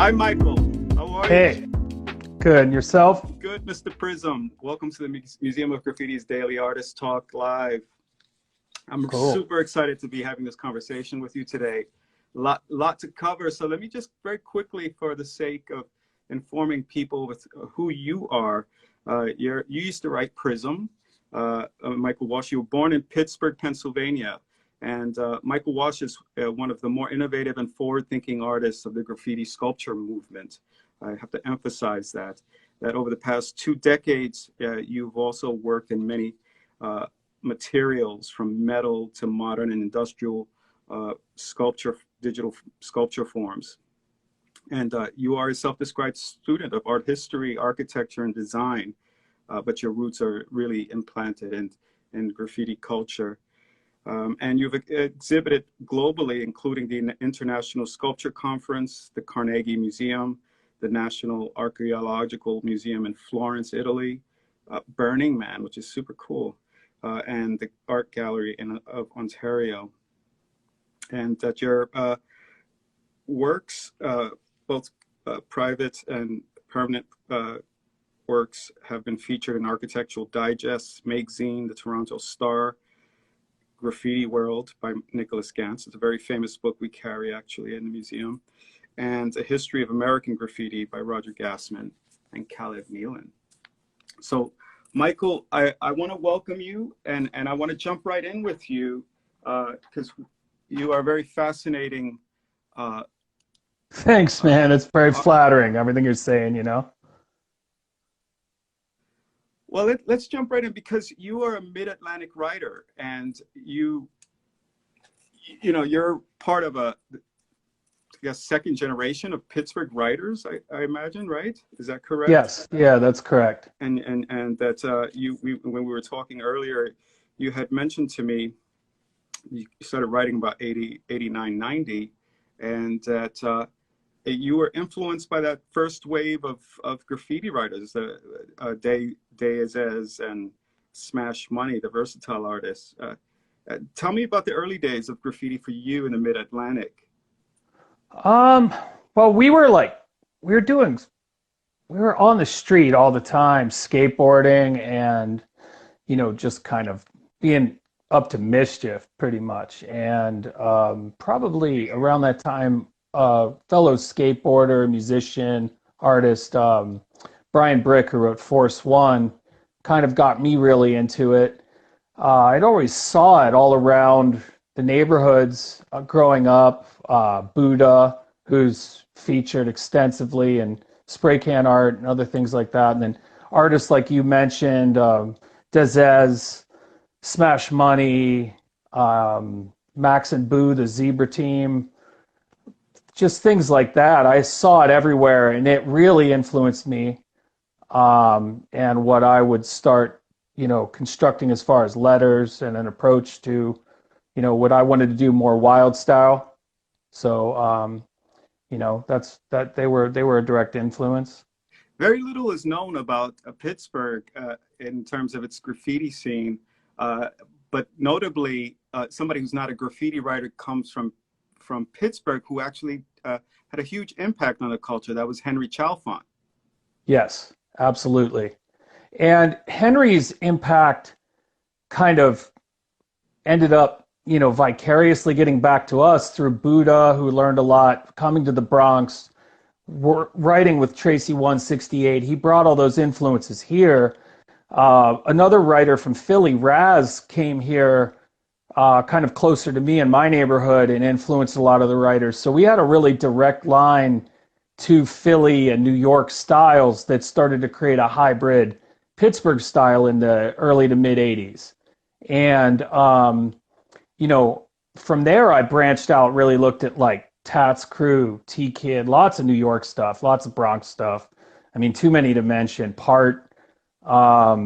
Hi, Michael. How are you? Hey, good. And yourself? Good, Mr. PRISM. Welcome to the Museum of Graffiti's Daily Artist Talk Live. I'm Cool. super excited to be having this conversation with you today. Lot to cover. So let me just very quickly, for the sake of informing people with who you are, you used to write PRISM. Michael Walsh, you were born in Pittsburgh, Pennsylvania. And Michael Walsh is one of the more innovative and forward-thinking artists of the graffiti sculpture movement. I have to emphasize that over the past 2 decades, you've also worked in many materials, from metal to modern and industrial sculpture, digital sculpture forms. And you are a self-described student of art history, architecture, and design, but your roots are really implanted in graffiti culture. And you've exhibited globally, including the International Sculpture Conference, the Carnegie Museum, the National Archaeological Museum in Florence, Italy, Burning Man, which is super cool, and the Art Gallery of Ontario. And that your works, both private and permanent works, have been featured in Architectural Digest, Magazine, the Toronto Star, Graffiti World by Nicholas Gantz. It's a very famous book we carry actually in the museum. And A History of American Graffiti by Roger Gassman and Caleb Nealon. So Michael, I want to welcome you, and I want to jump right in with you because you are very fascinating. Thanks, man. It's very flattering, everything you're saying, you know? Well, let's jump right in, because you are a mid-Atlantic writer, and you're part of I guess, second generation of Pittsburgh writers, I imagine, right? Is that correct? Yes. Yeah, that's correct. And that when we were talking earlier, you had mentioned to me you started writing about 80, 89, 90, and that you were influenced by that first wave of graffiti writers, Day and Smash Money, the versatile artists. Tell me about the early days of graffiti for you in the Mid-Atlantic. Well, we were on the street all the time, skateboarding and, just kind of being up to mischief pretty much. And probably around that time, fellow skateboarder, musician, artist, Brian Brick, who wrote Force One, kind of got me really into it. I'd always saw it all around the neighborhoods growing up. Buddha, who's featured extensively in spray can art and other things like that. And then artists like you mentioned, Dezez, Smash Money, Max and Boo, the Zebra Team, just things like that. I saw it everywhere, and it really influenced me, and what I would start, constructing as far as letters and an approach to, what I wanted to do more wild style. So, they were a direct influence. Very little is known about Pittsburgh in terms of its graffiti scene, but notably, somebody who's not a graffiti writer comes from Pittsburgh, who actually had a huge impact on the culture. That was Henry Chalfant. Yes, absolutely. And Henry's impact kind of ended up, vicariously getting back to us through Buddha, who learned a lot, coming to the Bronx, writing with Tracy 168. He brought all those influences here. Another writer from Philly, Raz, came here kind of closer to me in my neighborhood and influenced a lot of the writers. So we had a really direct line to Philly and New York styles that started to create a hybrid Pittsburgh style in the early to mid 80s. And, from there I branched out, really looked at like Tats Crew, T-Kid, lots of New York stuff, lots of Bronx stuff. I mean, too many to mention. Part, Dondi,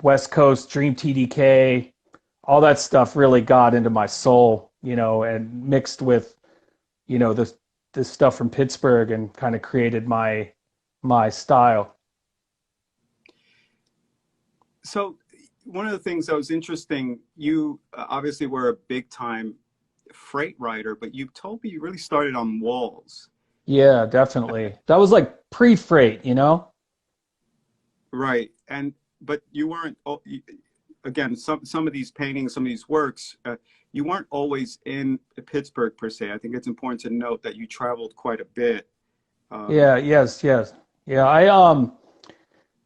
West Coast, Dream TDK, all that stuff really got into my soul, and mixed with, this stuff from Pittsburgh, and kind of created my style. So one of the things that was interesting, you obviously were a big time freight writer, but you told me you really started on walls. Yeah, definitely. That was like pre-freight, you know? Right. And but you weren't again, some of these paintings, some of these works, you weren't always in Pittsburgh per se. I think it's important to note that you traveled quite a bit. Um, Yeah, yes, yes. Yeah,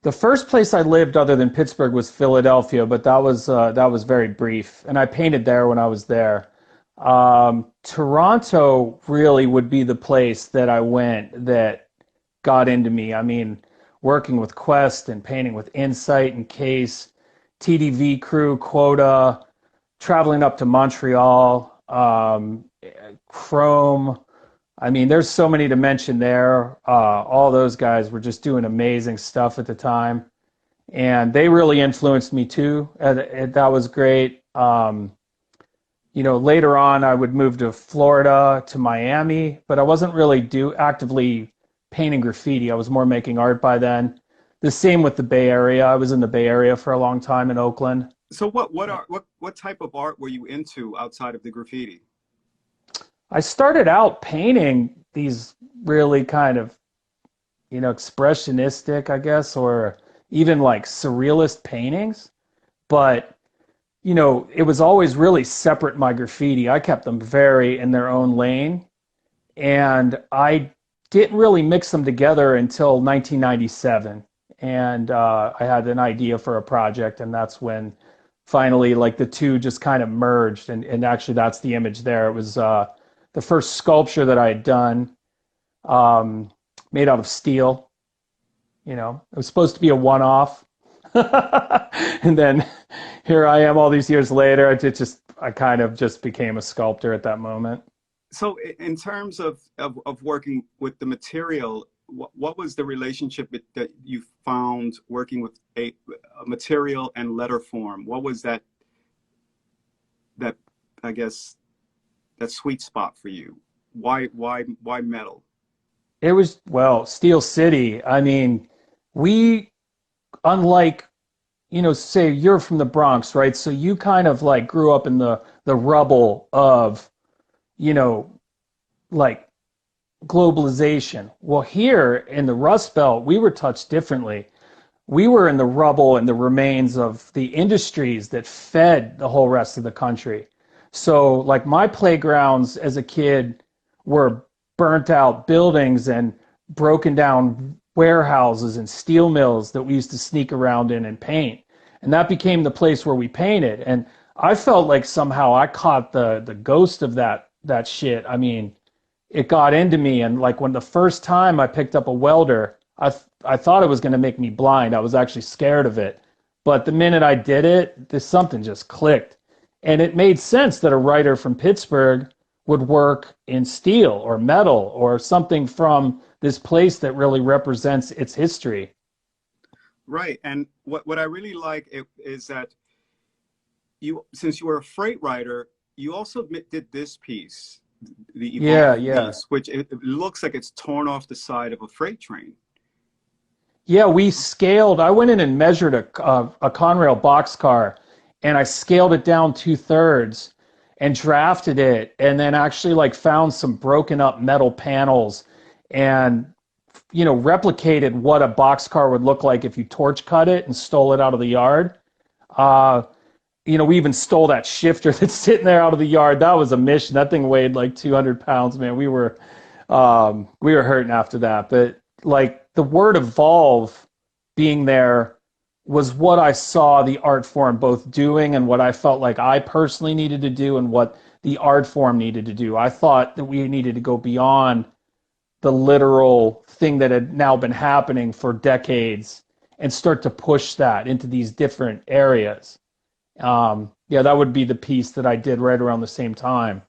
the first place I lived other than Pittsburgh was Philadelphia, but that was very brief, and I painted there when I was there. Toronto really would be the place that I went that got into me. I mean, working with Quest and painting with Insight and Case, TDV Crew, Quota, traveling up to Montreal, Chrome. I mean, there's so many to mention there. All those guys were just doing amazing stuff at the time, and they really influenced me too. And that was great. You know, later on, I would move to Florida, to Miami, but I wasn't really actively painting graffiti. I was more making art by then. The same with the Bay Area. I was in the Bay Area for a long time in Oakland. so what type of art were you into outside of the graffiti? I started out painting these really kind of, you know, expressionistic, I guess, or even like surrealist paintings. But, you know, it was always really separate my graffiti. I kept them very in their own lane. And I didn't really mix them together until 1997. And I had an idea for a project, and that's when finally, like, the two just kind of merged. And actually, that's the image there. It was the first sculpture that I had done, um, made out of steel. You know, it was supposed to be a one-off. And then here I am all these years later. I kind of just became a sculptor at that moment. So in terms of working with the material, what was the relationship that you found working with a material and letter form? What was that I guess that sweet spot for you? Why metal? It was, well, Steel City. I mean, we, unlike, you know, say you're from the Bronx, right? So you kind of like grew up in the rubble of, you know, like globalization. Well, here in the Rust Belt, we were touched differently. We were in the rubble and the remains of the industries that fed the whole rest of the country. So, like, my playgrounds as a kid were burnt out buildings and broken down warehouses and steel mills that we used to sneak around in and paint. And that became the place where we painted. And I felt like somehow I caught the ghost of that shit. I mean, it got into me, and like when the first time I picked up a welder, I thought it was going to make me blind. I was actually scared of it. But the minute I did it, there's something just clicked. And it made sense that a writer from Pittsburgh would work in steel or metal or something from this place that really represents its history. Right. And what I really like is that since you were a freight writer, you also did this piece, the Yeah, evolved yeah. piece, which it looks like it's torn off the side of a freight train. Yeah, we scaled. I went in and measured a Conrail boxcar, and I scaled it down two-thirds and drafted it, and then actually like found some broken up metal panels, and you know replicated what a boxcar would look like if you torch cut it and stole it out of the yard. Uh, you know, we even stole that shifter that's sitting there out of the yard. That was a mission. That thing weighed like 200 pounds, man. We were hurting after that. But like the word evolve being there was what I saw the art form both doing and what I felt like I personally needed to do and what the art form needed to do. I thought that we needed to go beyond the literal thing that had now been happening for decades and start to push that into these different areas. Yeah, that would be the piece that I did right around the same time.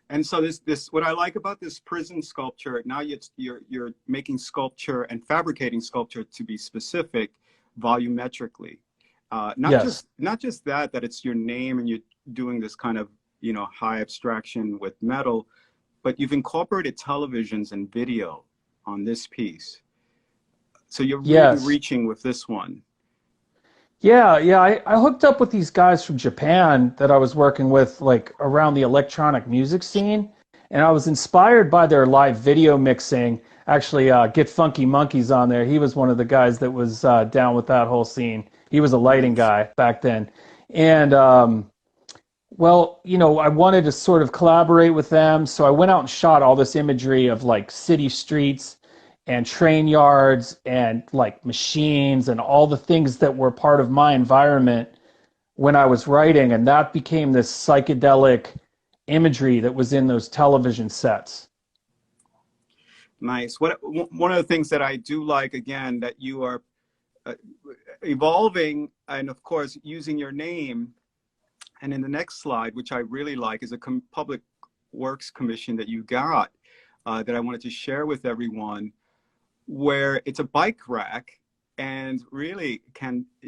And so this what I like about this PRISM sculpture, now you're making sculpture and fabricating sculpture to be specific volumetrically. Yes. Not just that it's your name and you're doing this kind of, you know, high abstraction with metal, but you've incorporated televisions and video on this piece. So you're really Yes. reaching with this one. Yeah. I hooked up with these guys from Japan that I was working with, like around the electronic music scene, and I was inspired by their live video mixing. Actually, Get Funky Monkeys on there. He was one of the guys that was down with that whole scene. He was a lighting Nice. guy back then, and well, I wanted to sort of collaborate with them, so I went out and shot all this imagery of like city streets and train yards and like machines and all the things that were part of my environment when I was writing, and that became this psychedelic imagery that was in those television sets. Nice. One of the things that I do like, again, that you are uh, evolving and, of course, using your name. And in the next slide, which I really like, is a public works commission that you got that I wanted to share with everyone, where it's a bike rack. And really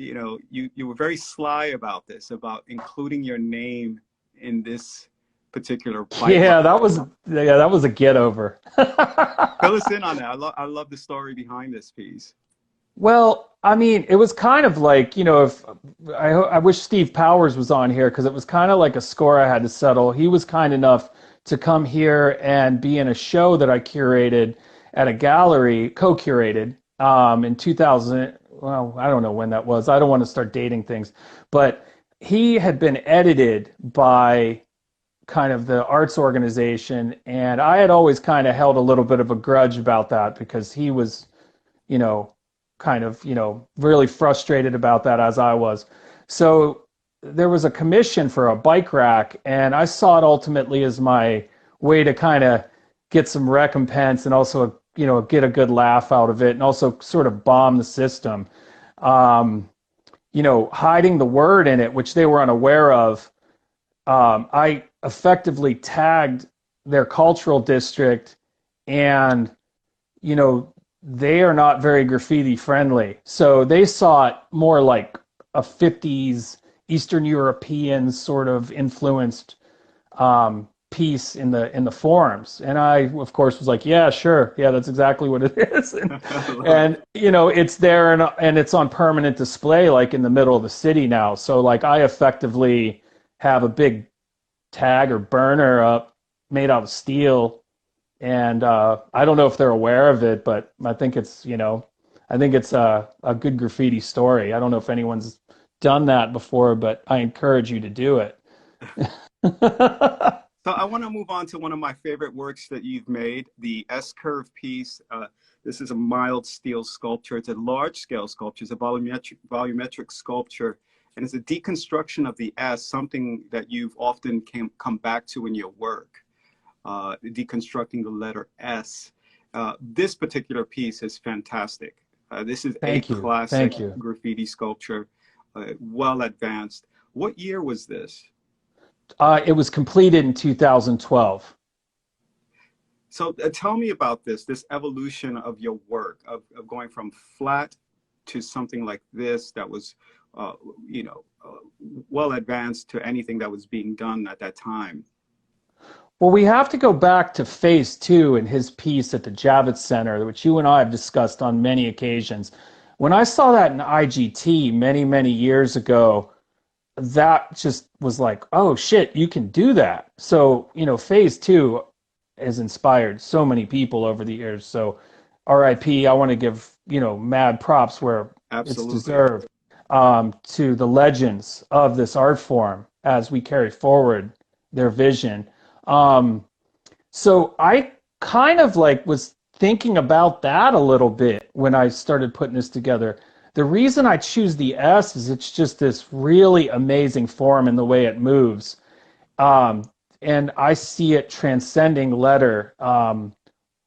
you were very sly about this, about including your name in this particular bike rack. Yeah, that was a get over. Fill us in on that. I love the story behind this piece. Well, I mean, it was kind of like, if I wish Steve Powers was on here because it was kind of like a score I had to settle. He was kind enough to come here and be in a show that I curated at a gallery, co-curated, in 2000. Well, I don't know when that was. I don't want to start dating things, but he had been edited by kind of the arts organization, and I had always kind of held a little bit of a grudge about that because he was you know, kind of, really frustrated about that as I was. So there was a commission for a bike rack, and I saw it ultimately as my way to kind of get some recompense and also, get a good laugh out of it and also sort of bomb the system. Hiding the word in it, which they were unaware of. I effectively tagged their cultural district, and you know, they are not very graffiti friendly. So they saw it more like a 50s Eastern European sort of influenced piece in the forums. And I, of course, was like, yeah, sure. Yeah, that's exactly what it is. And it's there, and it's on permanent display, like in the middle of the city now. So like I effectively have a big tag or burner up made out of steel, and I don't know if they're aware of it, but I think it's a good graffiti story. I don't know if anyone's done that before, but I encourage you to do it. So I want to move on to one of my favorite works that you've made, the S-curve piece. This is a mild steel sculpture. It's a large-scale sculpture. It's a volumetric sculpture, and it's a deconstruction of the S, something that you've often come back to in your work, deconstructing the letter S. This particular piece is fantastic. This is a Thank you. classic Thank you. graffiti sculpture, well advanced. What year was this? It was completed in 2012. So tell me about this evolution of your work, of going from flat to something like this that was, you know, well advanced to anything that was being done at that time. Well, we have to go back to phase two in his piece at the Javits Center, which you and I have discussed on many occasions. When I saw that in IGT many, many years ago, that just was like, oh shit, you can do that. So, phase two has inspired so many people over the years. So, RIP, I want to give, mad props where it's Absolutely. deserved, to the legends of this art form as we carry forward their vision. Um, so I kind of like was thinking about that a little bit when I started putting this together. The reason I choose the S is it's just this really amazing form in the way it moves. Um, and I see it transcending letter.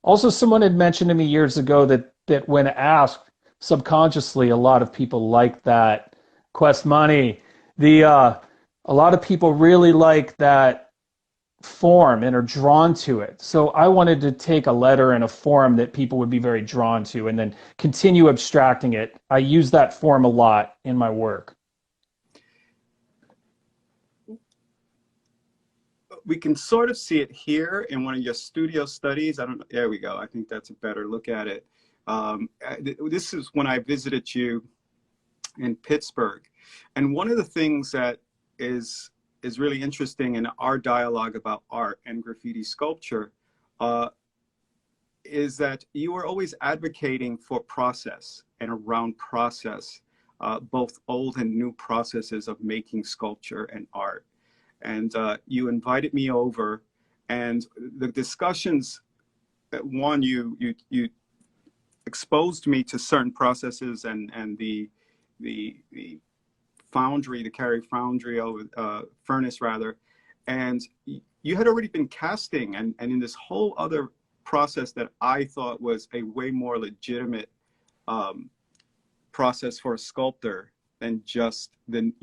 Also, someone had mentioned to me years ago that when asked subconsciously, a lot of people like that. Quest Money. A lot of people really like that form and are drawn to it. So I wanted to take a letter in a form that people would be very drawn to and then continue abstracting it. I use that form a lot in my work. We can sort of see it here in one of your studio studies. I don't know. There we go. I think that's a better look at it. This is when I visited you in Pittsburgh. And one of the things that is really interesting in our dialogue about art and graffiti sculpture is that you are always advocating for process and around process, both old and new processes of making sculpture and art. And you invited me over, and the discussions, one, you exposed me to certain processes and the foundry, the Cary foundry, furnace rather, and you had already been casting, and in this whole other process that I thought was a way more legitimate process for a sculptor than just the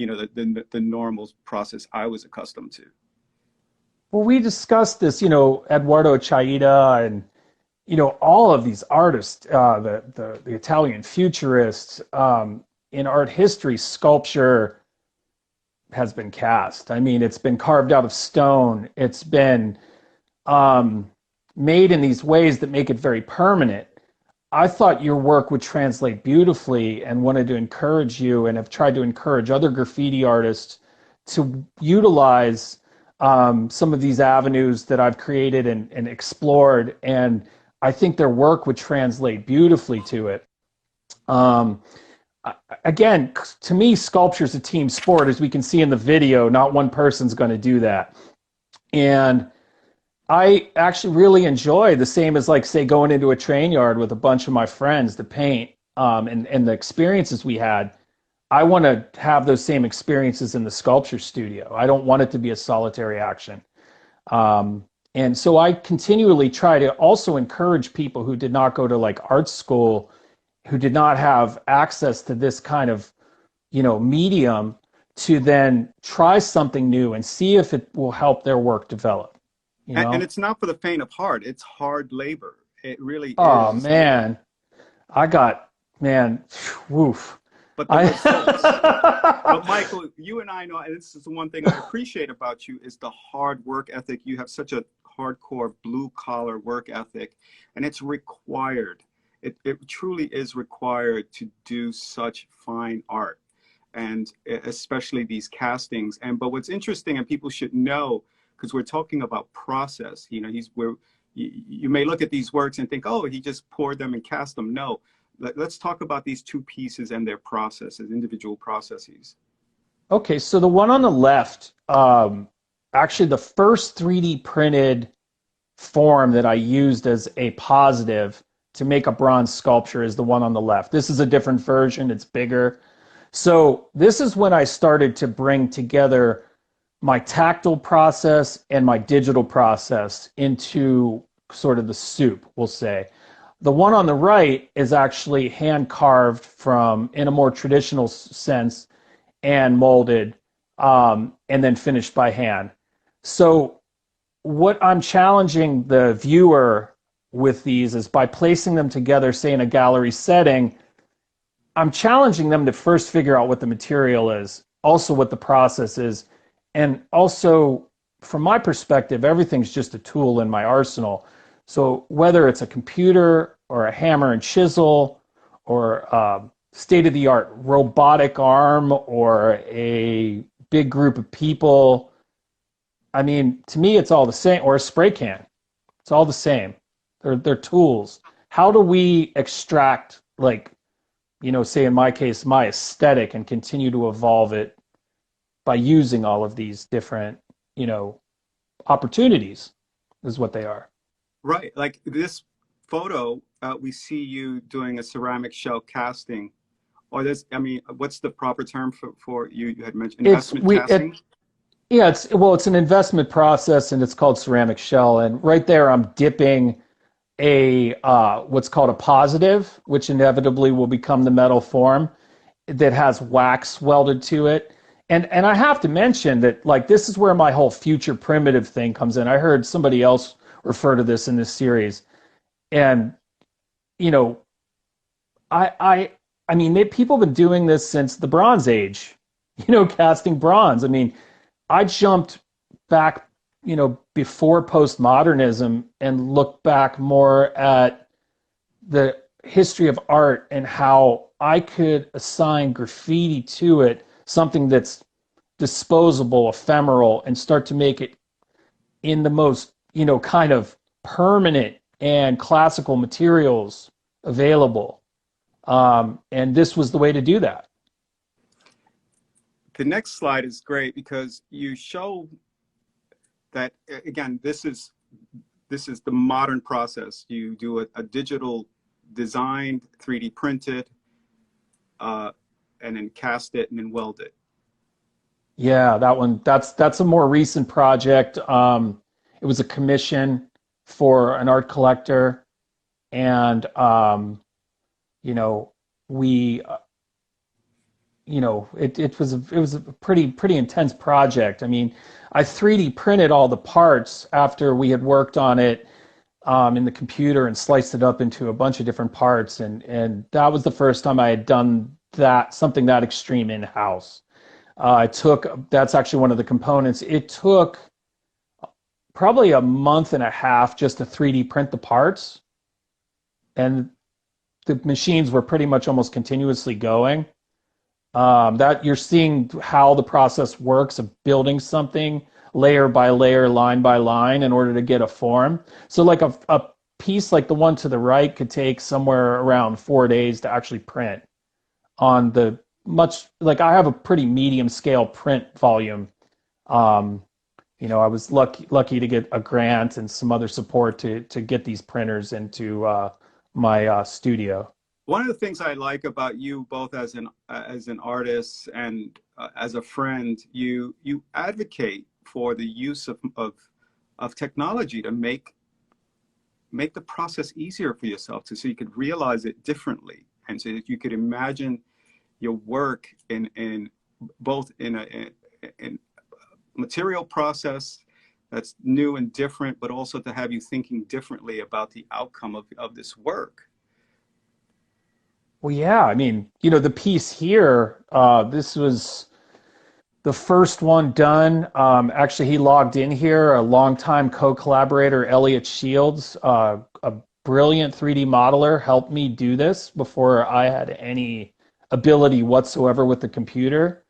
normal process I was accustomed to. Well, we discussed this, Eduardo Chaita and, all of these artists, the Italian futurists, in art history, sculpture has been cast. I mean, it's been carved out of stone. It's been made in these ways that make it very permanent. I thought your work would translate beautifully and wanted to encourage you, and have tried to encourage other graffiti artists to utilize some of these avenues that I've created and explored. And I think their work would translate beautifully to it. Again, to me, sculpture is a team sport, as we can see in the video. Not one person's going to do that. And I actually really enjoy, the same as, like, say, going into a train yard with a bunch of my friends to paint, and the experiences we had. I want to have those same experiences in the sculpture studio. I don't want it to be a solitary action. And so I continually try to also encourage people who did not go to, like, art school, who did not have access to this kind of, medium, to then try something new and see if it will help their work develop. And it's not for the faint of heart. It's hard labor. It really is. Oh, man. Woof. But the results. But Michael, you and I know, and this is the one thing I appreciate about you, is the hard work ethic. You have such a hardcore blue collar work ethic, and it's required. It truly is required to do such fine art, and especially these castings. But what's interesting, and people should know, because we're talking about process, you may look at these works and think, oh, he just poured them and cast them. No, let's talk about these two pieces and their processes, individual processes. Okay, so the one on the left, actually the first 3D printed form that I used as a positive to make a bronze sculpture is the one on the left. This is a different version, it's bigger. So this is when I started to bring together my tactile process and my digital process into sort of the soup, we'll say. The one on the right is actually hand carved in a more traditional sense, and molded, and then finished by hand. So what I'm challenging the viewer with these is, by placing them together, say in a gallery setting, I'm challenging them to first figure out what the material is, also what the process is, and also, from my perspective, everything's just a tool in my arsenal. So whether it's a computer or a hammer and chisel, or state-of-the-art robotic arm, or a big group of people, I mean, to me, it's all the same, or a spray can. It's all the same. They're tools. How do we extract, like, say in my case, my aesthetic, and continue to evolve it by using all of these different, opportunities, is what they are. Right. Like this photo, we see you doing a ceramic shell casting, or what's the proper term for you had mentioned investment casting? Yeah, it's an investment process, and it's called ceramic shell. And right there, I'm dipping a what's called a positive, which inevitably will become the metal form, that has wax welded to it. And I have to mention that, like, this is where my whole future primitive thing comes in. I heard somebody else refer to this in this series, and I mean, people have been doing this since the Bronze Age, casting bronze. I mean, I jumped back, before postmodernism, and looked back more at the history of art and how I could assign graffiti to it something that's disposable, ephemeral, and start to make it in the most, kind of permanent and classical materials available. And this was the way to do that. The next slide is great because you show that, again, this is the modern process. You do a digital design, 3D printed, and then cast it and then weld it. Yeah, that one, that's a more recent project. It was a commission for an art collector, and you know, we it was a pretty intense project. I mean, I 3D printed all the parts after we had worked on it in the computer and sliced it up into a bunch of different parts, and that was the first time I had done something that extreme in-house. That's actually one of the components. It took probably a month and a half just to 3D print the parts, and the machines were pretty much almost continuously going. That you're seeing how the process works of building something layer by layer, line by line in order to get a form. So like a piece like the one to the right could take somewhere around 4 days to actually print on the I have a pretty medium scale print volume. I was lucky to get a grant and some other support to get these printers into my studio. One of the things I like about you both as an artist and as a friend, you advocate for the use of technology to make the process easier for yourself, so you could realize it differently, and so that you could imagine your work in both in a material process that's new and different, but also to have you thinking differently about the outcome of this work. Well, yeah, I mean, the piece here, this was the first one done. Actually, he logged in here, a longtime co-collaborator, Elliot Shields, a brilliant 3D modeler, helped me do this before I had any ability whatsoever with the computer.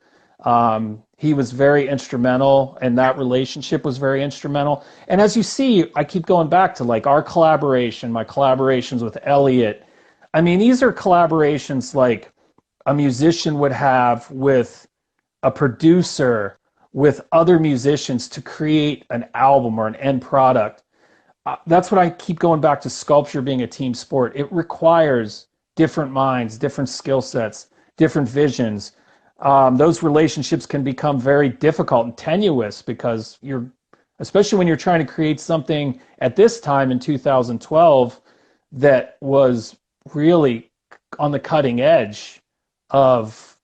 He was very instrumental, and that relationship was very instrumental. And as you see, I keep going back to like our collaboration, my collaborations with Elliot. I mean, these are collaborations like a musician would have with a producer, with other musicians to create an album or an end product. That's what I keep going back to sculpture being a team sport. It requires different minds, different skill sets, different visions. Those relationships can become very difficult and tenuous because especially when you're trying to create something at this time in 2012 that was really on the cutting edge of,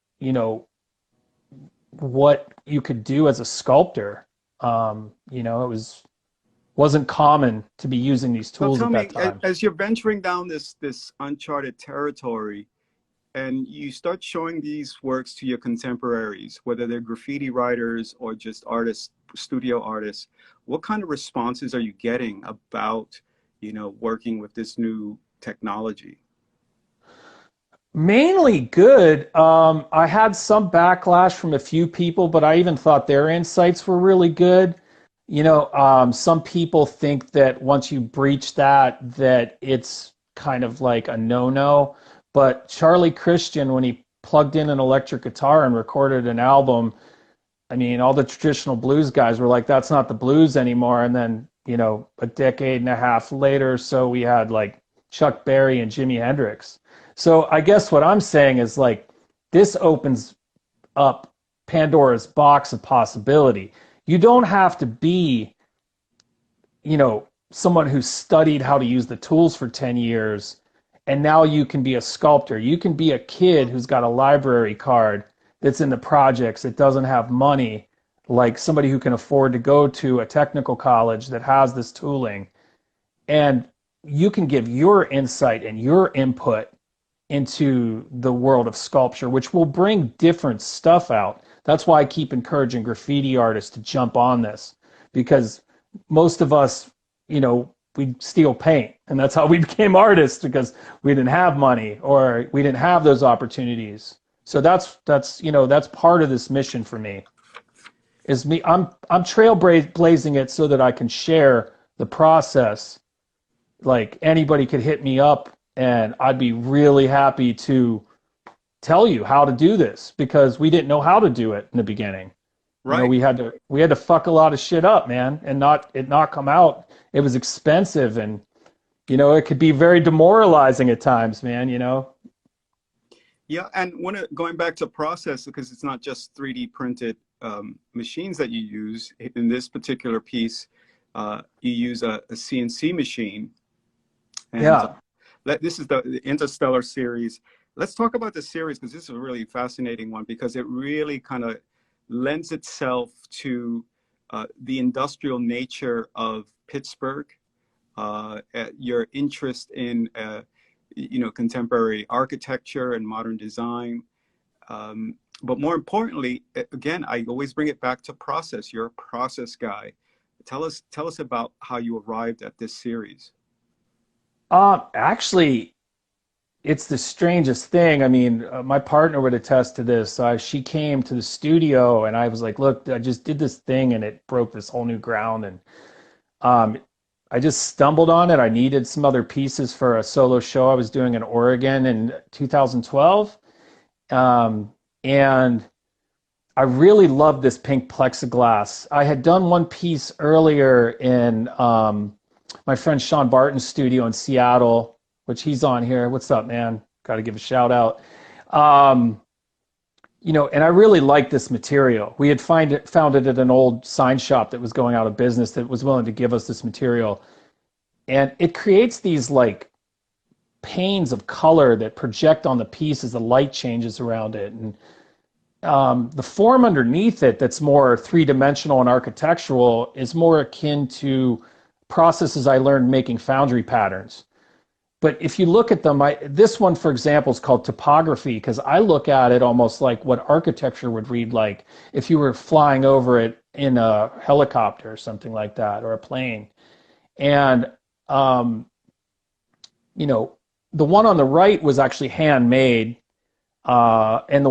what you could do as a sculptor. It wasn't common to be using these tools at that time. As you're venturing down this uncharted territory, and you start showing these works to your contemporaries, whether they're graffiti writers or just artists, studio artists, what kind of responses are you getting about, working with this new technology? Mainly good. I had some backlash from a few people, but I even thought their insights were really good. Some people think that once you breach that it's kind of like a no-no. But Charlie Christian, when he plugged in an electric guitar and recorded an album, I mean, all the traditional blues guys were like, that's not the blues anymore. And then, a decade and a half later, so we had like Chuck Berry and Jimi Hendrix. So I guess what I'm saying is like, this opens up Pandora's box of possibility. You don't have to be, someone who studied how to use the tools for 10 years, and now you can be a sculptor. You can be a kid who's got a library card that's in the projects that doesn't have money, like somebody who can afford to go to a technical college that has this tooling. And you can give your insight and your input into the world of sculpture, which will bring different stuff out. That's why I keep encouraging graffiti artists to jump on this, because most of us, we steal paint, and that's how we became artists, because we didn't have money or we didn't have those opportunities. So that's that's part of this mission for me. Is me I'm trailblazing it so that I can share the process. Like anybody could hit me up and I'd be really happy to tell you how to do this because we didn't know how to do it in the beginning. Right. We had to fuck a lot of shit up, man, and not come out. It was expensive and it could be very demoralizing at times, man. Yeah, and going back to process, because it's not just 3D printed machines that you use. In this particular piece, you use a CNC machine. And Yeah. this is the Interstellar series. Let's talk about the series because this is a really fascinating one because it really kind of lends itself to the industrial nature of Pittsburgh, your interest in contemporary architecture and modern design. But more importantly, again, I always bring it back to process. You're a process guy. Tell us about how you arrived at this series. Actually, it's the strangest thing. I mean, my partner would attest to this. She came to the studio, and I was like, "Look, I just did this thing, and it broke this whole new ground." And um, I just stumbled on it. I needed some other pieces for a solo show I was doing in Oregon in 2012, and I really loved this pink plexiglass. I had done one piece earlier in my friend Sean Barton's studio in Seattle, which he's on here. What's up, man? Got to give a shout out. Um, and I really liked this material. We had found it at an old sign shop that was going out of business that was willing to give us this material. And it creates these like panes of color that project on the piece as the light changes around it. And the form underneath it that's more three-dimensional and architectural is more akin to processes I learned making foundry patterns. But if you look at them, this one, for example, is called topography because I look at it almost like what architecture would read like if you were flying over it in a helicopter or something like that, or a plane. And, the one on the right was actually handmade. And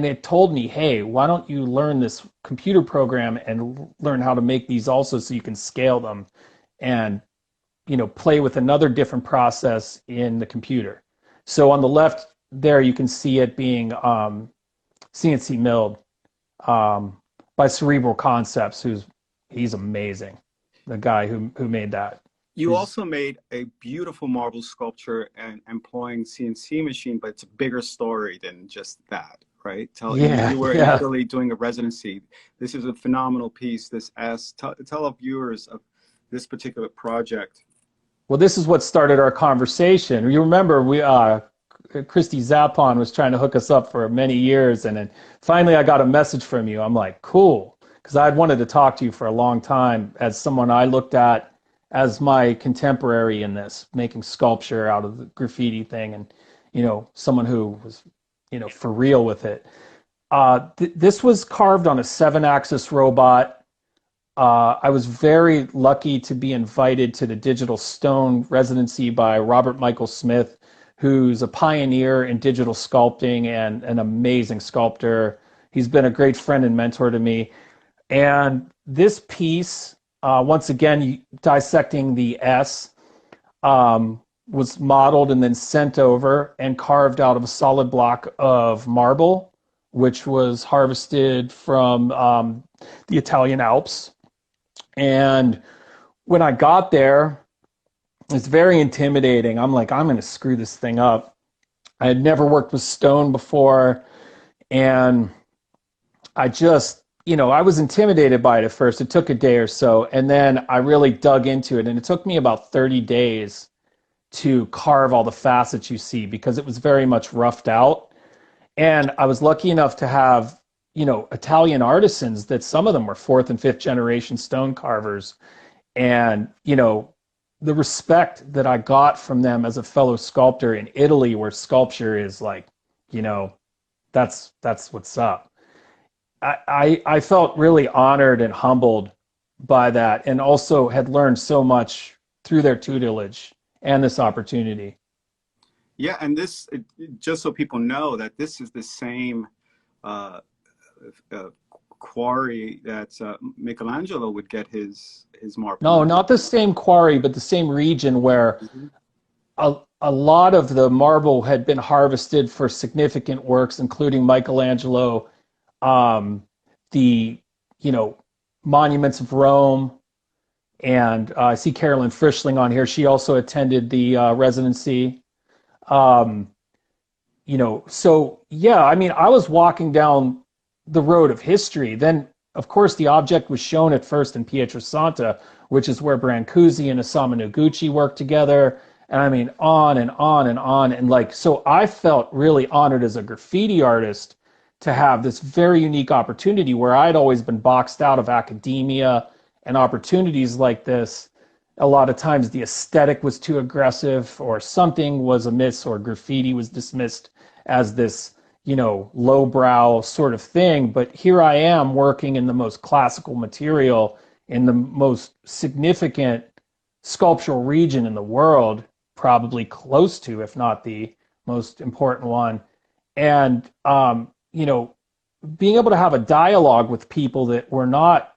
it told me, hey, why don't you learn this computer program and learn how to make these also so you can scale them and play with another different process in the computer. So on the left there, you can see it being CNC milled by Cerebral Concepts, he's amazing, the guy who made that. You also made a beautiful marble sculpture and employing CNC machine, but it's a bigger story than just that, right? You were in Italy doing a residency. This is a phenomenal piece. Tell our viewers of this particular project. Well, this is what started our conversation. You remember Christy Zappon was trying to hook us up for many years, and then finally I got a message from you. I'm like, cool, because I'd wanted to talk to you for a long time as someone I looked at as my contemporary in this, making sculpture out of the graffiti thing, and someone who was for real with it. This was carved on a 7-axis robot. I was very lucky to be invited to the Digital Stone residency by Robert Michael Smith, who's a pioneer in digital sculpting and an amazing sculptor. He's been a great friend and mentor to me. And this piece, once again, dissecting the S, was modeled and then sent over and carved out of a solid block of marble, which was harvested from the Italian Alps. And when I got there, it's very intimidating. I'm like, I'm going to screw this thing up. I had never worked with stone before. And I just, I was intimidated by it at first. It took a day or so. And then I really dug into it. And it took me about 30 days to carve all the facets you see because it was very much roughed out. And I was lucky enough to have Italian artisans that some of them were 4th and 5th generation stone carvers. And, the respect that I got from them as a fellow sculptor in Italy, where sculpture is like, that's what's up. I felt really honored and humbled by that, and also had learned so much through their tutelage and this opportunity. Yeah, and this, just so people know that this is the same uh, uh, quarry that Michelangelo would get his marble No, in. not the same quarry, but the same region where Mhm. a lot of the marble had been harvested for significant works, including Michelangelo, um, the, you know, monuments of Rome. And I see Carolyn Frischling on here. She also attended the residency. Um, so yeah, I mean, I was walking down the road of history. Then, of course, the object was shown at first in Pietrasanta, which is where Brancusi and Osamu Noguchi worked together. And I mean, on and on and on. And like, so I felt really honored as a graffiti artist to have this very unique opportunity where I'd always been boxed out of academia and opportunities like this. A lot of times the aesthetic was too aggressive or something was amiss or graffiti was dismissed as this, lowbrow sort of thing. But here I am working in the most classical material in the most significant sculptural region in the world, probably close to, if not the most important one. And, being able to have a dialogue with people that were not,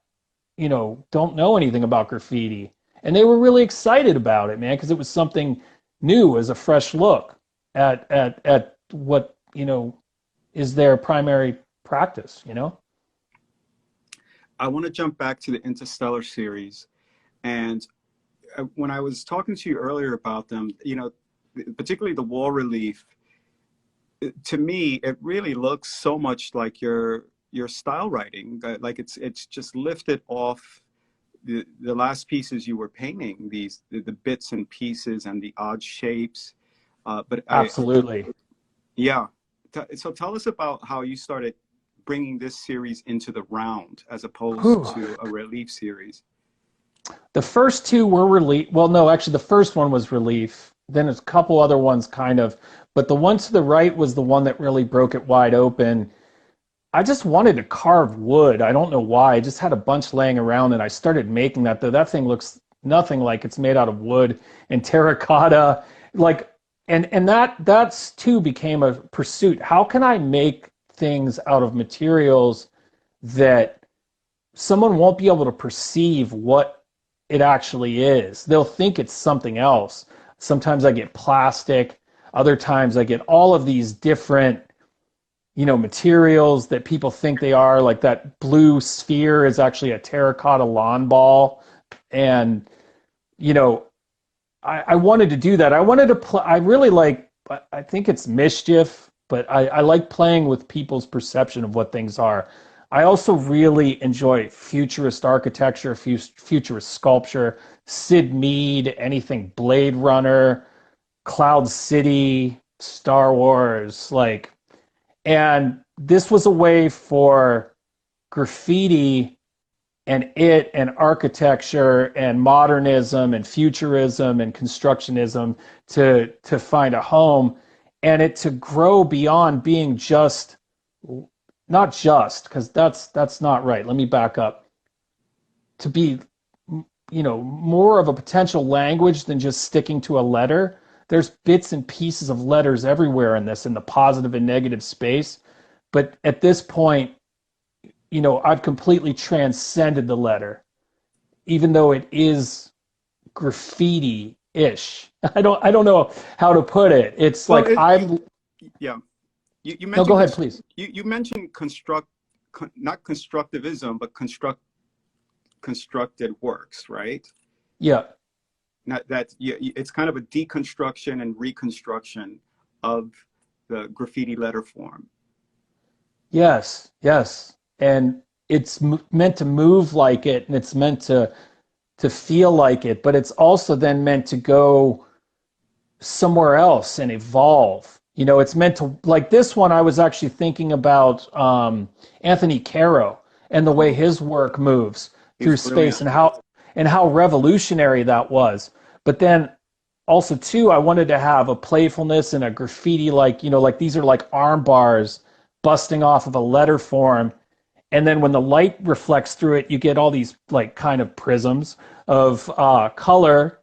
don't know anything about graffiti. And they were really excited about it, man, because it was something new as a fresh look at what, is their primary practice. I want to jump back to the Interstellar series. And when I was talking to you earlier about them, particularly the wall relief, to me, it really looks so much like your style writing. Like it's just lifted off the last pieces you were painting, the bits and pieces and the odd shapes. But Absolutely. yeah. So tell us about how you started bringing this series into the round as opposed Whew. to a relief series. The first two were relief. Well, no, actually, the first one was relief. Then there's a couple other ones, kind of. But the one to the right was the one that really broke it wide open. I just wanted to carve wood. I don't know why. I just had a bunch laying around and I started making that. Though that thing looks nothing like it's made out of wood and terracotta. Like, and that's too became a pursuit. How can I make things out of materials that someone won't be able to perceive what it actually is? They'll think it's something else. Sometimes I get plastic. Other times I get all of these different materials that people think they are. Like that blue sphere is actually a terracotta lawn ball. And, you know, I wanted to do that. I wanted to play, I really like, I think it's mischief, but I like playing with people's perception of what things are. I also really enjoy futurist architecture, futurist sculpture, Sid Mead, anything Blade Runner, Cloud City, Star Wars, like, and this was a way for graffiti and architecture and modernism and futurism and constructionism to find a home, and it to grow beyond being just, not just, because that's not right. Let me back up. To be, more of a potential language than just sticking to a letter. There's bits and pieces of letters everywhere in this, in the positive and negative space. But at this point, I've completely transcended the letter, even though it is graffiti-ish. I don't know how to put it. It's Well, like yeah. You no, go mentioned ahead, please. you mentioned not constructivism, but constructed works, right? Yeah. Not that it's kind of a deconstruction and reconstruction of the graffiti letter form. Yes, yes. And it's meant to move like it, and it's meant to feel like it, but it's also then meant to go somewhere else and evolve. It's meant to, like this one, I was actually thinking about Anthony Caro and the way Oh, his work moves he's through space brilliant. and how revolutionary that was. But then also too, I wanted to have a playfulness and a graffiti, like these are like arm bars busting off of a letter form. And then when the light reflects through it, you get all these like kind of prisms of color.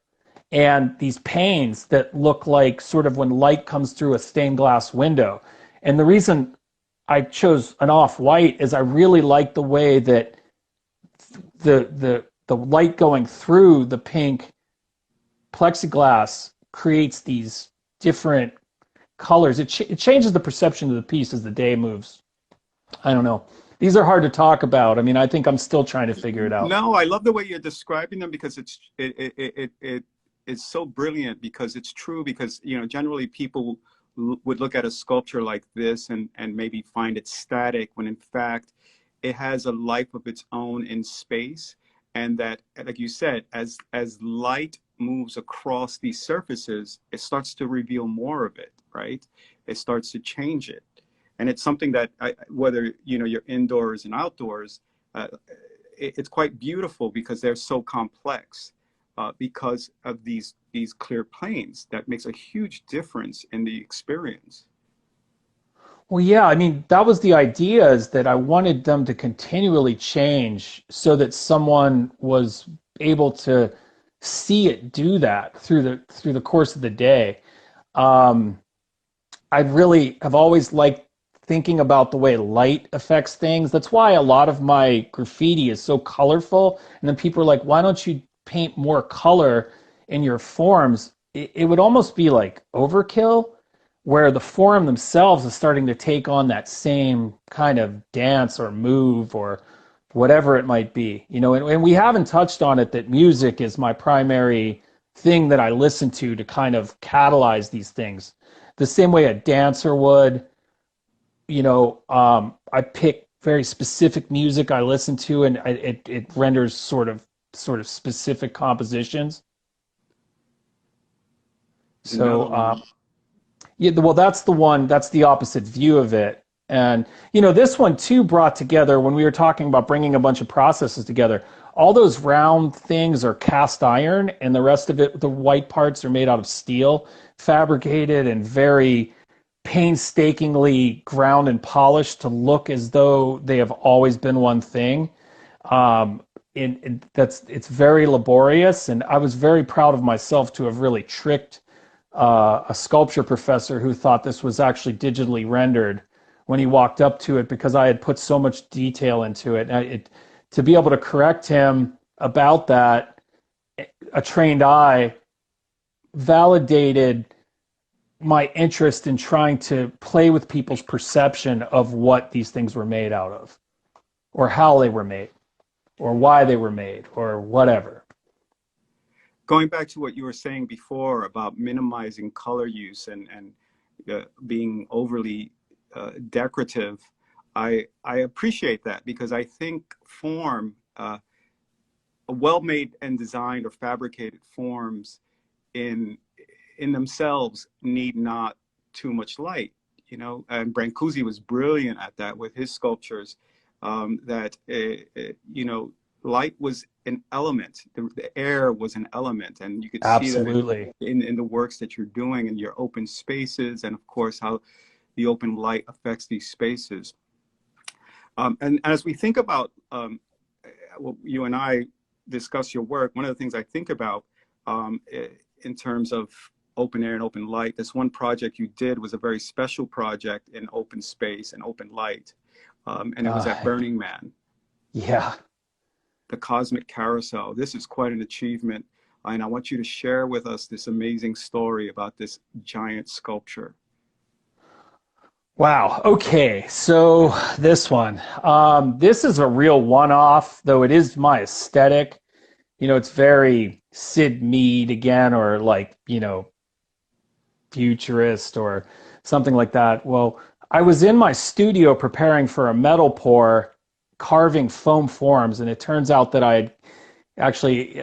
and these panes that look like sort of when light comes through a stained glass window. And the reason I chose an off-white is I really like the way that the light going through the pink plexiglass creates these different colors. It changes the perception of the piece as the day moves. I don't know. These are hard to talk about. I mean, I think I'm still trying to figure it out. No, I love the way you're describing them because it's so brilliant, because it's true, because generally people would look at a sculpture like this and maybe find it static, when in fact it has a life of its own in space. And that, like you said, as light moves across these surfaces, it starts to reveal more of it, right? It starts to change it. And it's something that whether you're indoors and outdoors, it's quite beautiful because they're so complex, because of these clear planes. That makes a huge difference in the experience. Well, yeah, I mean, that was the idea, is that I wanted them to continually change so that someone was able to see it do that through the course of the day. Um, I really have always liked thinking about the way light affects things. That's why a lot of my graffiti is so colorful. And then people are like, why don't you paint more color in your forms? It would almost be like overkill, where the form themselves is starting to take on that same kind of dance or move or whatever it might be. And we haven't touched on it, that music is my primary thing that I listen to kind of catalyze these things. The same way a dancer would, I pick very specific music I listen to, and it renders sort of specific compositions. There's another So one. yeah, well, that's the one. That's the opposite view of it. And this one too brought together, when we were talking about bringing a bunch of processes together. All those round things are cast iron, and the rest of it, the white parts, are made out of steel, fabricated and very painstakingly ground and polished to look as though they have always been one thing. Um, it's very laborious, and I was very proud of myself to have really tricked a sculpture professor who thought this was actually digitally rendered when he walked up to it, because I had put so much detail into it. And to be able to correct him about that, a trained eye validated my interest in trying to play with people's perception of what these things were made out of, or how they were made, or why they were made, or whatever. Going back to what you were saying before about minimizing color use and being overly decorative, I appreciate that, because I think form, well-made and designed or fabricated forms in themselves need not too much light, and Brancusi was brilliant at that with his sculptures, that light was an element, the air was an element, and you could see that Absolutely. in the works that you're doing in your open spaces, and of course how the open light affects these spaces. And as we think about, well, you and I discuss your work, one of the things I think about, in terms of open air and open light, this one project you did was a very special project in open space and open light, and it was at Burning Man. Yeah. The Cosmic Carousel. This is quite an achievement, and I want you to share with us this amazing story about this giant sculpture. Wow. Okay. So this one, this is a real one-off, though it is my aesthetic. It's very Sid Mead again, or like, futurist or something like that. Well, I was in my studio preparing for a metal pour, carving foam forms, and it turns out that I actually,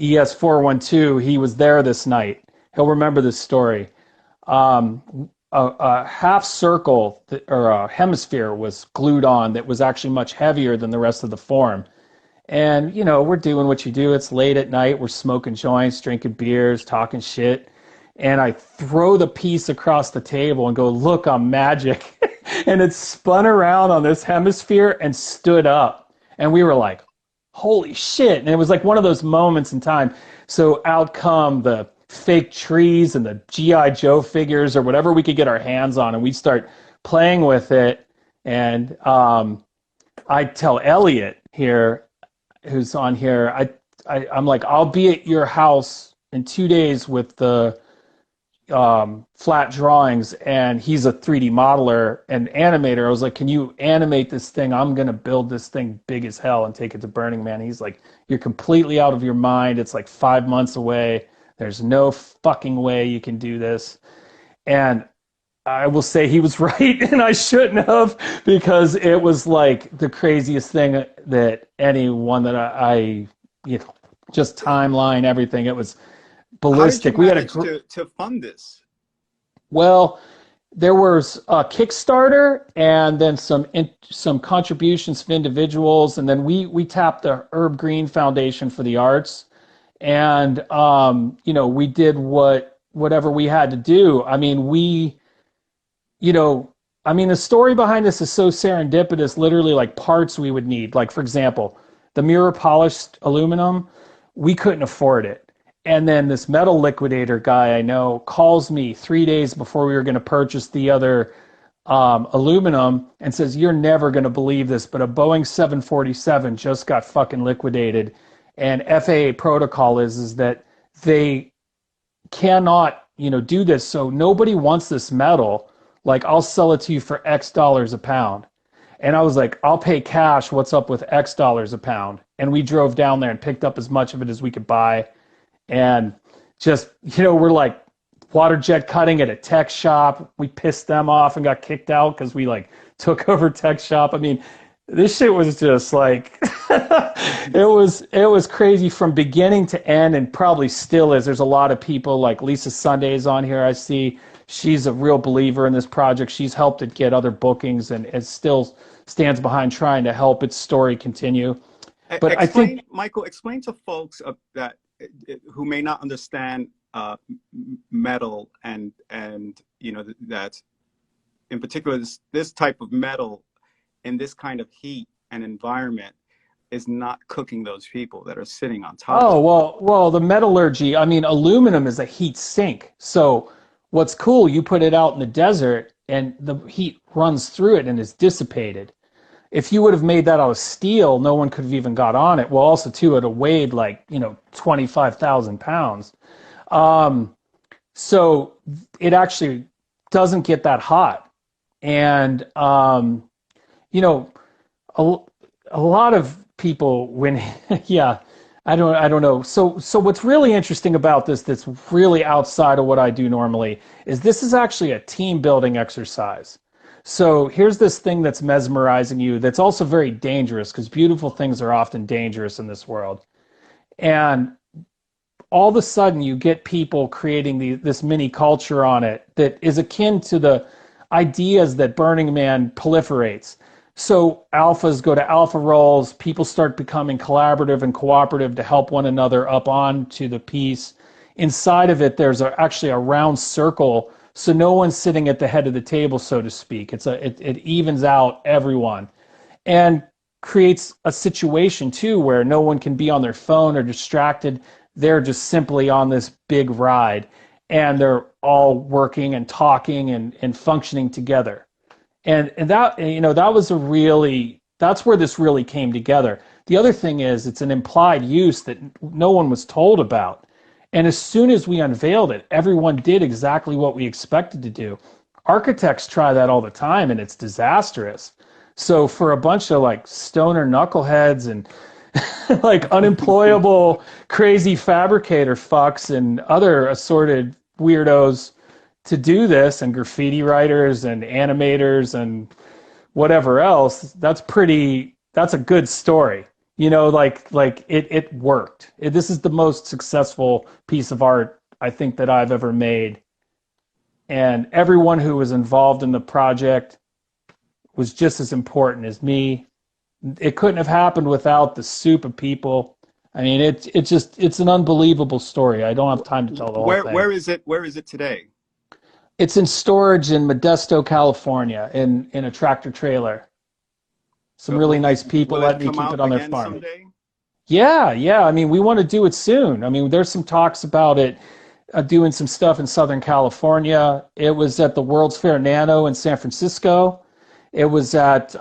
ES412, he was there this night. He'll remember this story. A half circle or a hemisphere was glued on that was actually much heavier than the rest of the form. And, we're doing what you do. It's late at night. We're smoking joints, drinking beers, talking shit. And I throw the piece across the table and go, look, I'm magic. And it spun around on this hemisphere and stood up. And we were like, holy shit. And it was like one of those moments in time. So out come the fake trees and the GI Joe figures or whatever we could get our hands on, and we'd start playing with it. And I tell Elliot here, who's on here, I'm like, I'll be at your house in 2 days with the flat drawings, and he's a 3D modeler and animator. I was like, can you animate this thing? I'm going to build this thing big as hell and take it to Burning Man. He's like, you're completely out of your mind. It's like 5 months away. There's no fucking way you can do this. And I will say he was right, and I shouldn't have, because it was like the craziest thing that anyone that I you know, just timeline, everything. It was ballistic. How did you manage to fund this? Well, there was a Kickstarter, and then some contributions from individuals, and then we tapped the Herb Green Foundation for the Arts, and we did whatever we had to do. I mean, the story behind this is so serendipitous. Literally, like parts we would need, like for example, the mirror polished aluminum, we couldn't afford it. And then this metal liquidator guy I know calls me 3 days before we were going to purchase the other aluminum and says, you're never going to believe this, but a Boeing 747 just got fucking liquidated. And FAA protocol is that they cannot, do this. So nobody wants this metal. Like, I'll sell it to you for X dollars a pound. And I was like, I'll pay cash. What's up with X dollars a pound? And we drove down there and picked up as much of it as we could buy. And just, we're like water jet cutting at a tech shop. We pissed them off and got kicked out because we like took over tech shop. I mean, this shit was just like, it was crazy from beginning to end, and probably still is. There's a lot of people like Lisa Sunday's on here. I see she's a real believer in this project. She's helped it get other bookings, and it still stands behind trying to help its story continue. But I think, Michael, explain to folks that who may not understand metal and that in particular this type of metal in this kind of heat and environment is not cooking those people that are sitting on top of it. Well, the metallurgy, I mean, aluminum is a heat sink. So what's cool, you put it out in the desert and the heat runs through it and is dissipated. If you would have made that out of steel, no one could have even got on it. Well, also, too, it weighed like, 25,000 pounds. So it actually doesn't get that hot. And, a lot of people yeah, I don't know. So what's really interesting about this that's really outside of what I do normally is this is actually a team building exercise. So here's this thing that's mesmerizing you that's also very dangerous, because beautiful things are often dangerous in this world. And all of a sudden you get people creating this mini culture on it that is akin to the ideas that Burning Man proliferates. So alphas go to alpha roles, people start becoming collaborative and cooperative to help one another up onto the piece. Inside of it, there's actually a round circle, so no one's sitting at the head of the table, so to speak. It evens out everyone and creates a situation, too, where no one can be on their phone or distracted. They're just simply on this big ride, and they're all working and talking and functioning together. And that, that was that's where this really came together. The other thing is it's an implied use that no one was told about. And as soon as we unveiled it, everyone did exactly what we expected to do. Architects try that all the time, and it's disastrous. So for a bunch of like stoner knuckleheads and like unemployable, crazy fabricator fucks and other assorted weirdos to do this, and graffiti writers and animators and whatever else, that's a good story. It worked. This is the most successful piece of art I think that I've ever made. And everyone who was involved in the project was just as important as me. It couldn't have happened without the soup of people. I mean, it's an unbelievable story. I don't have time to tell the whole thing. Where is it today? It's in storage in Modesto, California, in a tractor trailer. Some really nice people let me keep it on their farm. Someday? Yeah, yeah. I mean, we want to do it soon. I mean, there's some talks about it, doing some stuff in Southern California. It was at the World's Fair Nano in San Francisco. It was at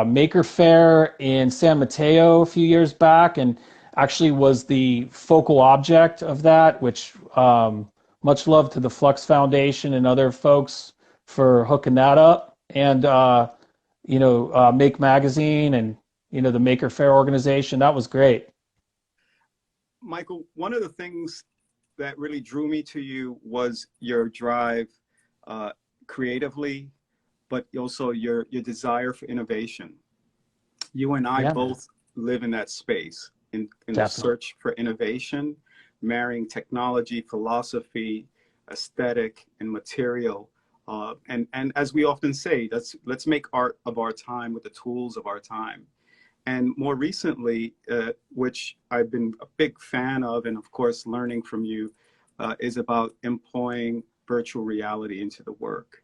Maker Faire in San Mateo a few years back, and actually was the focal object of that, which much love to the Flux Foundation and other folks for hooking that up. And Make Magazine and the Maker Faire organization. That was great. Michael, one of the things that really drew me to you was your drive creatively, but also your desire for innovation. You and I Yeah, man. both live in that space, in the Definitely. search for innovation, marrying technology, philosophy, aesthetic, and material. And as we often say, let's make art of our time with the tools of our time. And more recently, which I've been a big fan of, and of course learning from you, is about employing virtual reality into the work.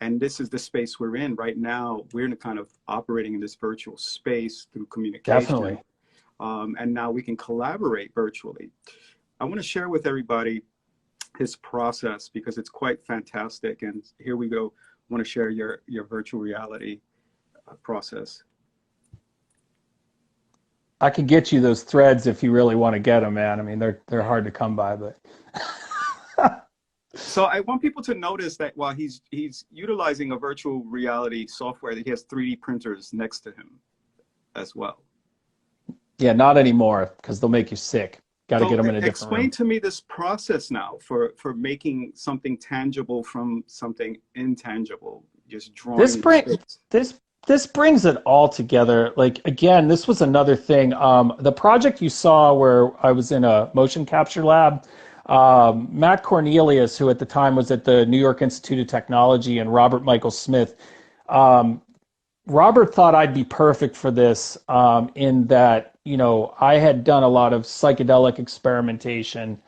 And this is the space we're in right now. We're in a kind of operating in this virtual space through communication. Definitely. And now we can collaborate virtually. I want to share with everybody his process because it's quite fantastic. And here we go. I want to share your virtual reality process. I could get you those threads if you really want to get them, man. I mean, they're hard to come by, but So I want people to notice that while he's utilizing a virtual reality software, that he has 3D printers next to him as well. yeah, not anymore because they'll make you sick. Got to get So them in a different explain room. to me this process now for making something tangible from something intangible, just This drawing in bring space. this brings it all together. Like again, this was another thing. The project you saw where I was in a motion capture lab. Matt Cornelius, who at the time was at the New York Institute of Technology, and Robert Michael Smith. Um, Robert thought I'd be perfect for this, in that, I had done a lot of psychedelic experimentation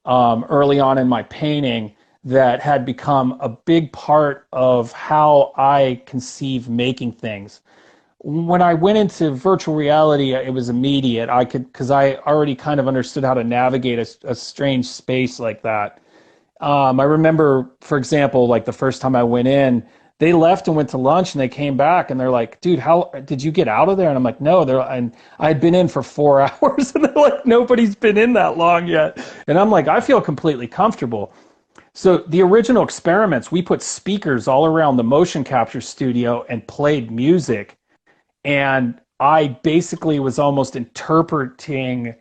early on in my painting that had become a big part of how I conceive making things. When I went into virtual reality, it was immediate. Because I already kind of understood how to navigate a strange space like that. I remember, for example, like the first time I went in, they left and went to lunch, and they came back and they're like, "Dude, how did you get out of there?" And I'm like, "No." And I had been in for 4 hours, and they're like, "Nobody's been in that long yet." And I'm like, "I feel completely comfortable." So the original experiments, we put speakers all around the motion capture studio and played music, and I basically was almost interpreting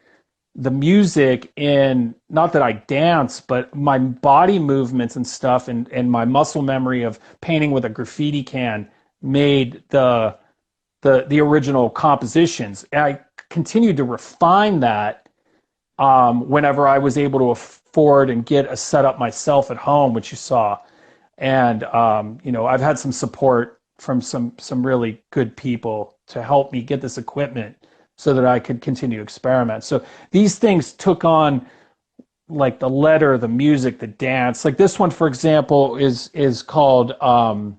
the music in, not that I dance, but my body movements and stuff, and my muscle memory of painting with a graffiti can made the original compositions. And I continued to refine that whenever I was able to afford and get a setup myself at home, which you saw. And I've had some support from some really good people to help me get this equipment so that I could continue to experiment. So these things took on like the letter, the music, the dance. Like this one, for example, is called On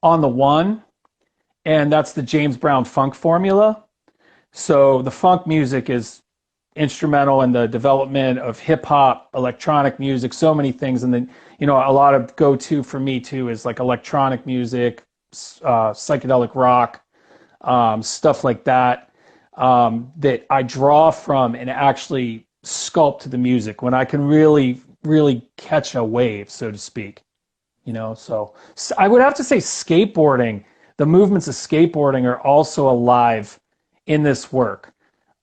the One, and that's the James Brown funk formula. So the funk music is instrumental in the development of hip hop, electronic music, so many things. And then, a lot of go to for me too is like electronic music, psychedelic rock, stuff like that, that I draw from and actually sculpt to the music when I can really, really catch a wave, so to speak. So I would have to say skateboarding, the movements of skateboarding are also alive in this work.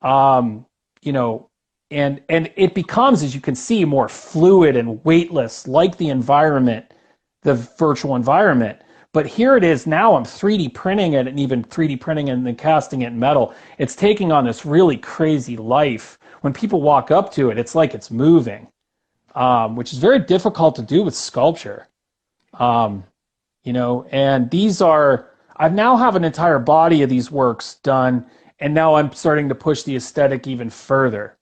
Um, you know, and it becomes, as you can see, more fluid and weightless, like the environment, the virtual environment. But here it is now. I'm 3D printing it, and even 3D printing it and then casting it in metal. It's taking on this really crazy life. When people walk up to it, it's like it's moving, which is very difficult to do with sculpture. Um, and these are, I now have an entire body of these works done, and now I'm starting to push the aesthetic even further.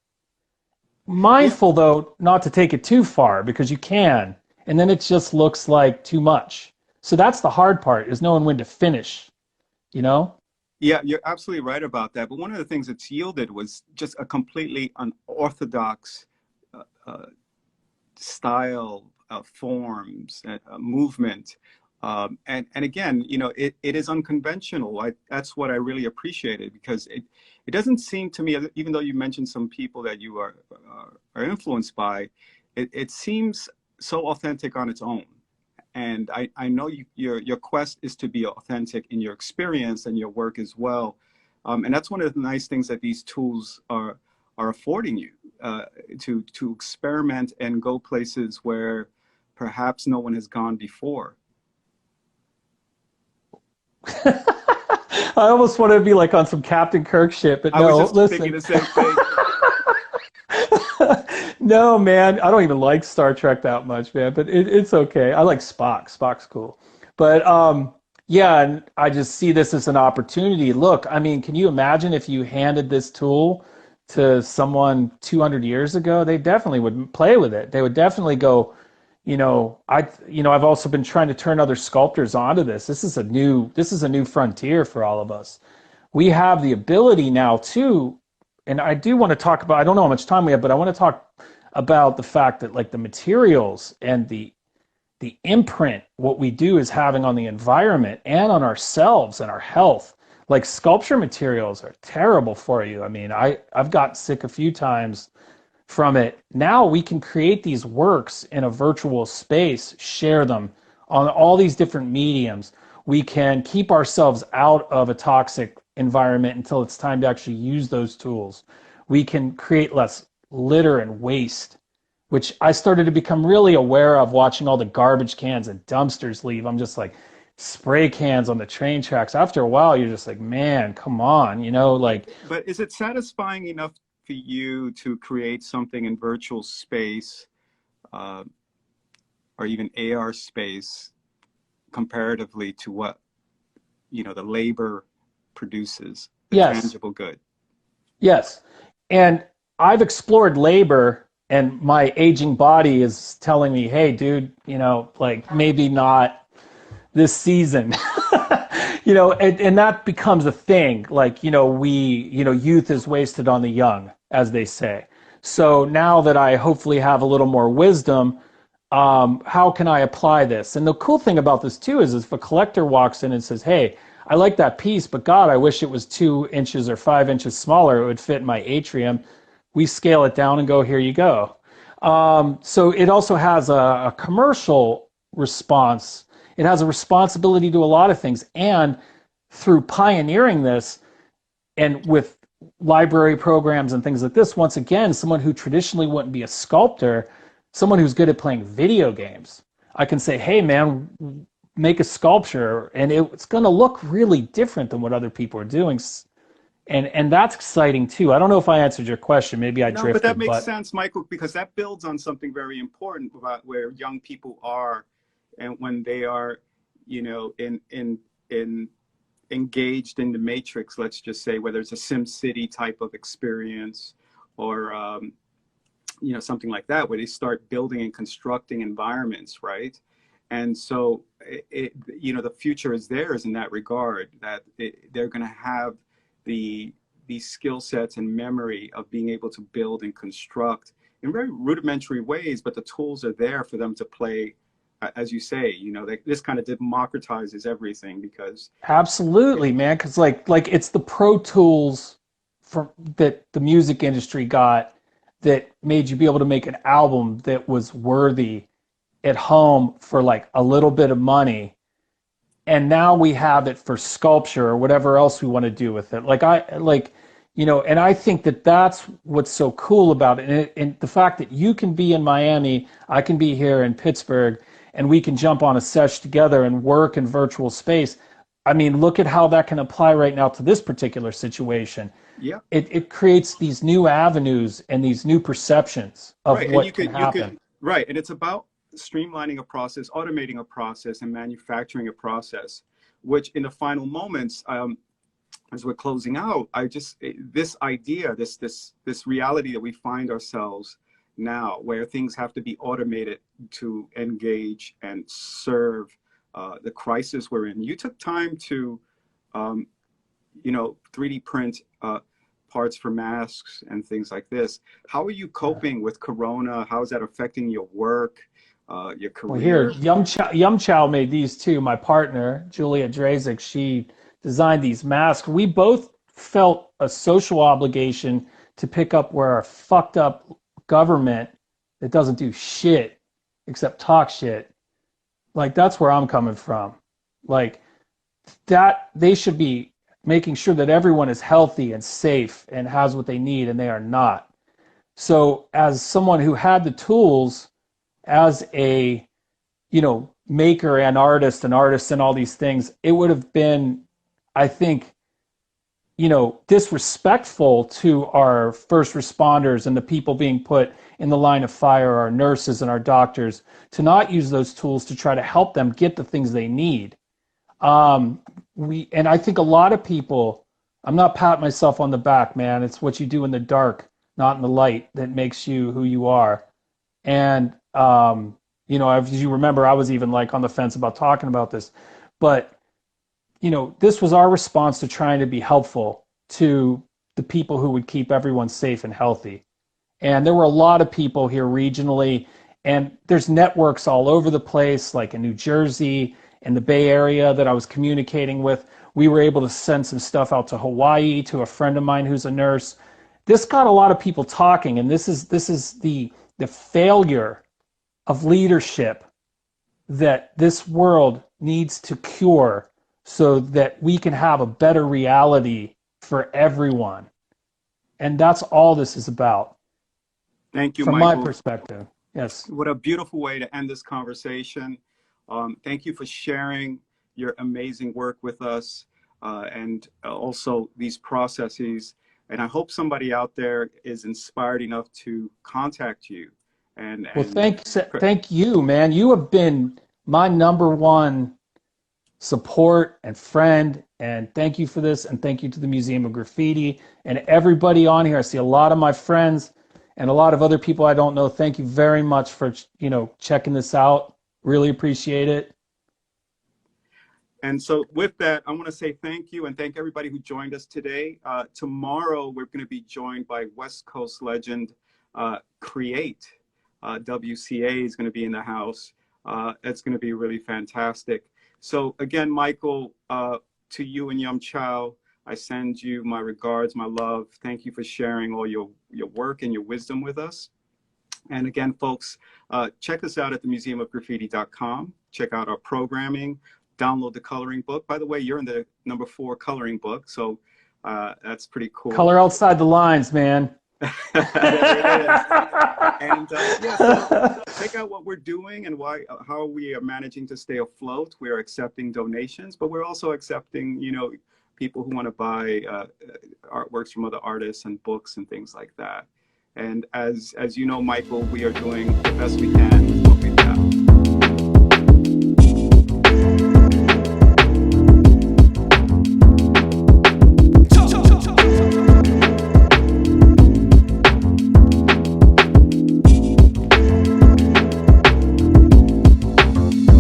Yeah, Mindful, though, not to take it too far because you can, and then it just looks like too much. So that's the hard part, is knowing when to finish, you know? Yeah, you're absolutely right about that. But one of the things it's yielded was just a completely unorthodox uh, uh, style, forms, movement. And again, you know, it is unconventional. That's what I really appreciated, because it doesn't seem to me, even though you mentioned some people that you are influenced by, it seems so authentic on its own. And I know your quest is to be authentic in your experience and your work as well. And that's one of the nice things that these tools are affording you, to experiment and go places where perhaps no one has gone before. I almost wanted to be like on some Captain Kirk shit, but I was no, just thinking listen. the same thing. No, man, I don't even like Star Trek that much, man, but it's okay. I like Spock. Spock's cool. But yeah, and I just see this as an opportunity. Look, I mean, can you imagine if you handed this tool to someone 200 years ago? They definitely would play with it. They would definitely go, I've also been trying to turn other sculptors onto this. This is a new frontier for all of us. We have the ability now too, and I do want to talk about, I don't know how much time we have, but I want to talk about the fact that like the materials and the imprint what we do is having on the environment and on ourselves and our health. Like sculpture materials are terrible for you. I mean, I've gotten sick a few times from it. Now we can create these works in a virtual space, share them on all these different mediums. We can keep ourselves out of a toxic environment until it's time to actually use those tools. We can create less litter and waste, which I started to become really aware of watching all the garbage cans and dumpsters leave. I'm just like, spray cans on the train tracks. After a while, you're just like, man, come on, like, But is it satisfying enough for you to create something in virtual space, uh, or even AR space, comparatively to what, the labor produces, the yes, tangible good? yes. And I've explored labor, and my aging body is telling me, hey, dude, like maybe not this season. And that becomes a thing. Like, youth is wasted on the young, as they say. So now that I hopefully have a little more wisdom, how can I apply this? And the cool thing about this too is if a collector walks in and says, hey, I like that piece, but God, I wish it was 2 inches or 5 inches smaller. It would fit my atrium. We scale it down and go, here you go. So it also has a commercial response. It has a responsibility to a lot of things. And through pioneering this and with library programs and things like this, once again, someone who traditionally wouldn't be a sculptor, someone who's good at playing video games, I can say, hey, man, make a sculpture and it's going to look really different than what other people are doing. And that's exciting too. I don't know if I answered your question. Maybe I No, but that drifted, makes but sense, Michael, because that builds on something very important about where young people are, and when they are, in engaged in the matrix, let's just say, whether it's a Sim City type of experience, or something like that, where they start building and constructing environments, right? And so the future is theirs in that regard, that they're going to have these skill sets and memory of being able to build and construct in very rudimentary ways, but the tools are there for them to play. As you say, this kind of democratizes everything, because absolutely, man. Because like it's the Pro Tools from that the music industry got that made you be able to make an album that was worthy at home for like a little bit of money. And now we have it for sculpture or whatever else we want to do with it. And I think that that's what's so cool about it. And the fact that you can be in Miami, I can be here in Pittsburgh, and we can jump on a sesh together and work in virtual space. I mean, look at how that can apply right now to this particular situation. yeah. It creates these new avenues and these new perceptions of Right. And what can you could, happen. right. And it's about streamlining a process, automating a process, and manufacturing a process, which in the final moments, as we're closing out, this idea, this reality that we find ourselves now, where things have to be automated to engage and serve the crisis we're in. You took time to, um, 3D print parts for masks and things like this. How are you coping with Corona? How is that affecting your work, your Well, here, career? Yum Chow made these too. My partner, Julia Drazik, she designed these masks. We both felt a social obligation to pick up where our fucked up government that doesn't do shit except talk shit. Like, that's where I'm coming from. Like, that they should be making sure that everyone is healthy and safe and has what they need, and they are not. So, as someone who had the tools, as a maker and artist and all these things, it would have been, I think, disrespectful to our first responders and the people being put in the line of fire, our nurses and our doctors, to not use those tools to try to help them get the things they need. And I think a lot of people, I'm not patting myself on the back, man. It's what you do in the dark, not in the light, that makes you who you are. And, as you remember, I was even like on the fence about talking about this, but this was our response to trying to be helpful to the people who would keep everyone safe and healthy. And there were a lot of people here regionally, and there's networks all over the place, like in New Jersey and the Bay Area that I was communicating with. We were able to send some stuff out to Hawaii to a friend of mine who's a nurse. This got a lot of people talking, and this is the failure of leadership that this world needs to cure so that we can have a better reality for everyone. And that's all this is about. Thank you, from Michael. my perspective. Yes. What a beautiful way to end this conversation. Thank you for sharing your amazing work with us, and also these processes. And I hope somebody out there is inspired enough to contact you. Well, thank you, man. You have been my number one support and friend, and thank you for this, and thank you to the Museum of Graffiti and everybody on here. I see a lot of my friends and a lot of other people I don't know. Thank you very much for checking this out. Really appreciate it. And so with that, I want to say thank you and thank everybody who joined us today. Tomorrow, we're going to be joined by West Coast legend Create. WCA is going to be in the house. It's going to be really fantastic. So again, Michael, to you and Yum Chow, I send you my regards, my love. Thank you for sharing all your work and your wisdom with us. And again, folks, check us out at themuseumofgraffiti.com. Check out our programming. Download the coloring book. By the way, you're in the #4 coloring book, so that's pretty cool. Color outside the lines, man. There it is. And so check out what we're doing and how we are managing to stay afloat. We are accepting donations, but we're also accepting, people who want to buy artworks from other artists and books and things like that. And as you know, Michael, we are doing the best we can with what we've got.